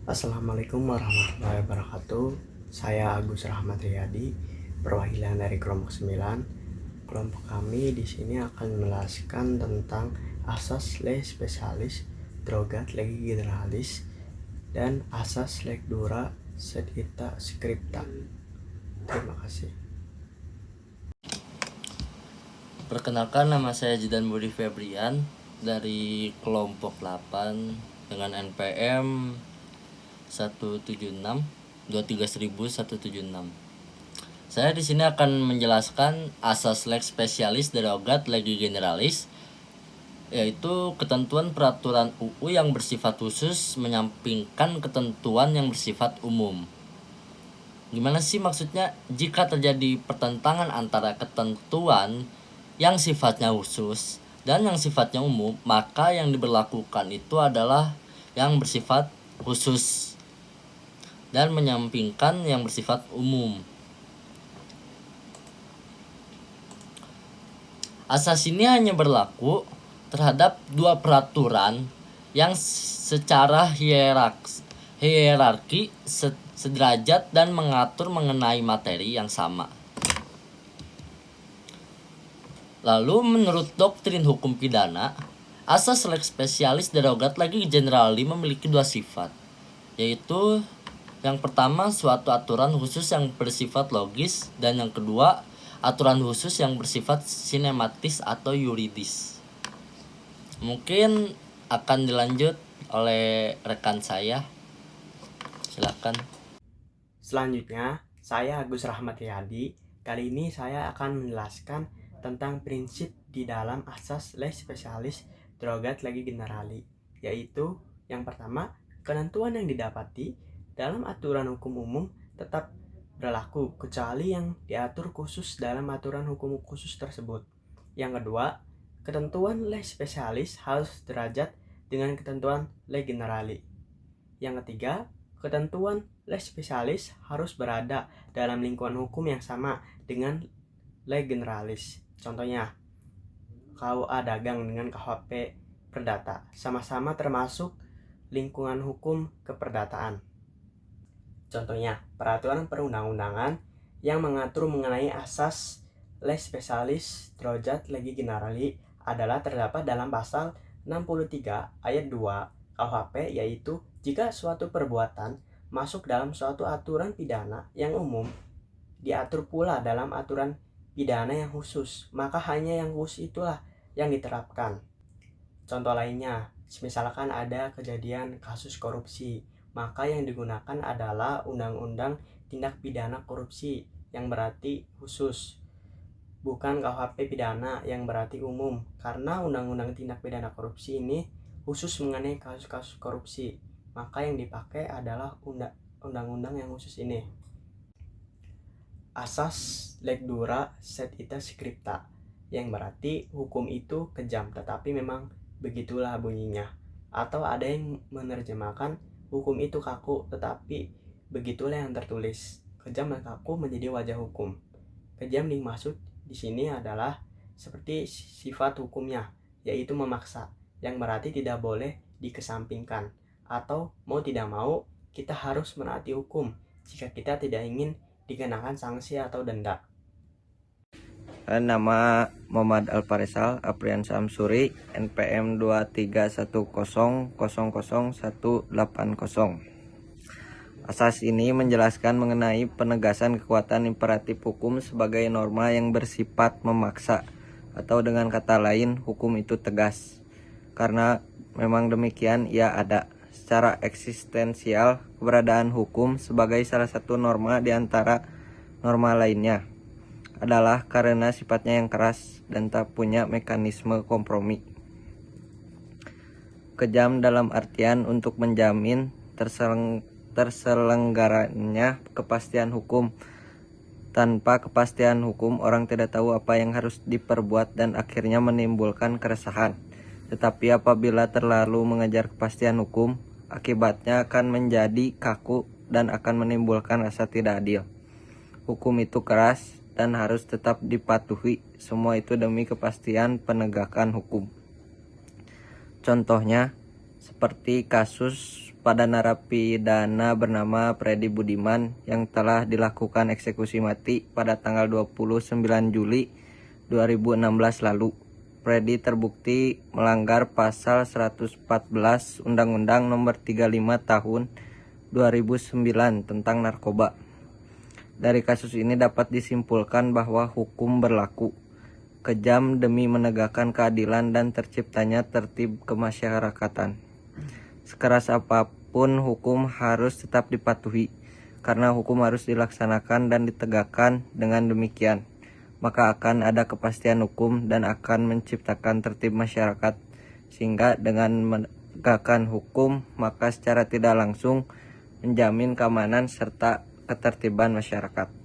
Assalamualaikum warahmatullahi wabarakatuh. Saya Agus Rahmat Riyadi, perwakilan dari kelompok 9. Kelompok kami di sini akan menjelaskan tentang asas leg spesialis, drogat legi generalis, dan asas leg dura sed ita scripta. Terima kasih. Perkenalkan, nama saya Jidan Budi Febrian dari kelompok 8 dengan NPM 176 23176. Saya di sini akan menjelaskan asas leg spesialis drogat legi generalis, yaitu ketentuan peraturan UU yang bersifat khusus menyampingkan ketentuan yang bersifat umum. Gimana sih maksudnya? Jika terjadi pertentangan antara ketentuan yang sifatnya khusus dan yang sifatnya umum, maka yang diberlakukan itu adalah yang bersifat khusus dan menyampingkan yang bersifat umum. Asas ini hanya berlaku terhadap dua peraturan yang secara hierarki sederajat dan mengatur mengenai materi yang sama. Lalu menurut doktrin hukum pidana, asas leg spesialis drogat legi generali memiliki dua sifat, yaitu yang pertama suatu aturan khusus yang bersifat logis, dan yang kedua aturan khusus yang bersifat sinematis atau yuridis. Mungkin akan dilanjut oleh rekan saya. Silakan. Selanjutnya, saya Agus Rahmat Riyadi. Kali ini saya akan menjelaskan tentang prinsip di dalam asas leg spesialis drogat legi generali, yaitu yang pertama, ketentuan yang didapati dalam aturan hukum umum tetap berlaku kecuali yang diatur khusus dalam aturan hukum khusus tersebut. Yang kedua, ketentuan leg spesialis harus derajat dengan ketentuan leg generali. Yang ketiga, ketentuan leg spesialis harus berada dalam lingkungan hukum yang sama dengan leg generalis. Contohnya, KUA dagang dengan KUHP perdata sama-sama termasuk lingkungan hukum keperdataan. Contohnya, peraturan perundang-undangan yang mengatur mengenai asas leg spesialis drogat legi generali adalah terdapat dalam pasal 63 ayat 2 KUHP, yaitu jika suatu perbuatan masuk dalam suatu aturan pidana yang umum diatur pula dalam aturan pidana yang khusus, maka hanya yang khusus itulah yang diterapkan. Contoh lainnya, misalkan ada kejadian kasus korupsi, maka yang digunakan adalah Undang-Undang Tindak Pidana Korupsi yang berarti khusus, bukan KUHP pidana yang berarti umum, karena Undang-Undang Tindak Pidana Korupsi ini khusus mengenai kasus-kasus korupsi, maka yang dipakai adalah undang-undang yang khusus ini. Asas leg dura sed ita scripta, yang berarti hukum itu kejam, tetapi memang begitulah bunyinya. Atau ada yang menerjemahkan hukum itu kaku, tetapi begitulah yang tertulis. Kejam dan kaku menjadi wajah hukum. Kejam dimaksud di sini adalah seperti sifat hukumnya, yaitu memaksa, yang berarti tidak boleh dikesampingkan, atau mau tidak mau kita harus menaati hukum jika kita tidak ingin dikenakan sanksi atau denda. Nama Muhammad Alfarisal Aprian Samsuri, NPM 23100000180. Asas ini menjelaskan mengenai penegasan kekuatan imperatif hukum sebagai norma yang bersifat memaksa, atau dengan kata lain hukum itu tegas. Karena memang demikian ia ada. Secara eksistensial, keberadaan hukum sebagai salah satu norma di antara norma lainnya adalah karena sifatnya yang keras dan tak punya mekanisme kompromi. Kejam dalam artian untuk menjamin terselenggaranya kepastian hukum. Tanpa kepastian hukum, orang tidak tahu apa yang harus diperbuat dan akhirnya menimbulkan keresahan. Tetapi apabila terlalu mengejar kepastian hukum, akibatnya akan menjadi kaku dan akan menimbulkan rasa tidak adil. Hukum itu keras dan harus tetap dipatuhi, semua itu demi kepastian penegakan hukum. Contohnya, seperti kasus pada narapidana bernama Freddy Budiman yang telah dilakukan eksekusi mati pada tanggal 29 Juli 2016 lalu. Freddy terbukti melanggar pasal 114 Undang-Undang Nomor 35 Tahun 2009 tentang narkoba. Dari kasus ini dapat disimpulkan bahwa hukum berlaku kejam demi menegakkan keadilan dan terciptanya tertib kemasyarakatan. Sekeras apapun hukum harus tetap dipatuhi, karena hukum harus dilaksanakan dan ditegakkan. Dengan demikian, maka akan ada kepastian hukum dan akan menciptakan tertib masyarakat, sehingga dengan menegakkan hukum, maka secara tidak langsung menjamin keamanan serta ketertiban masyarakat.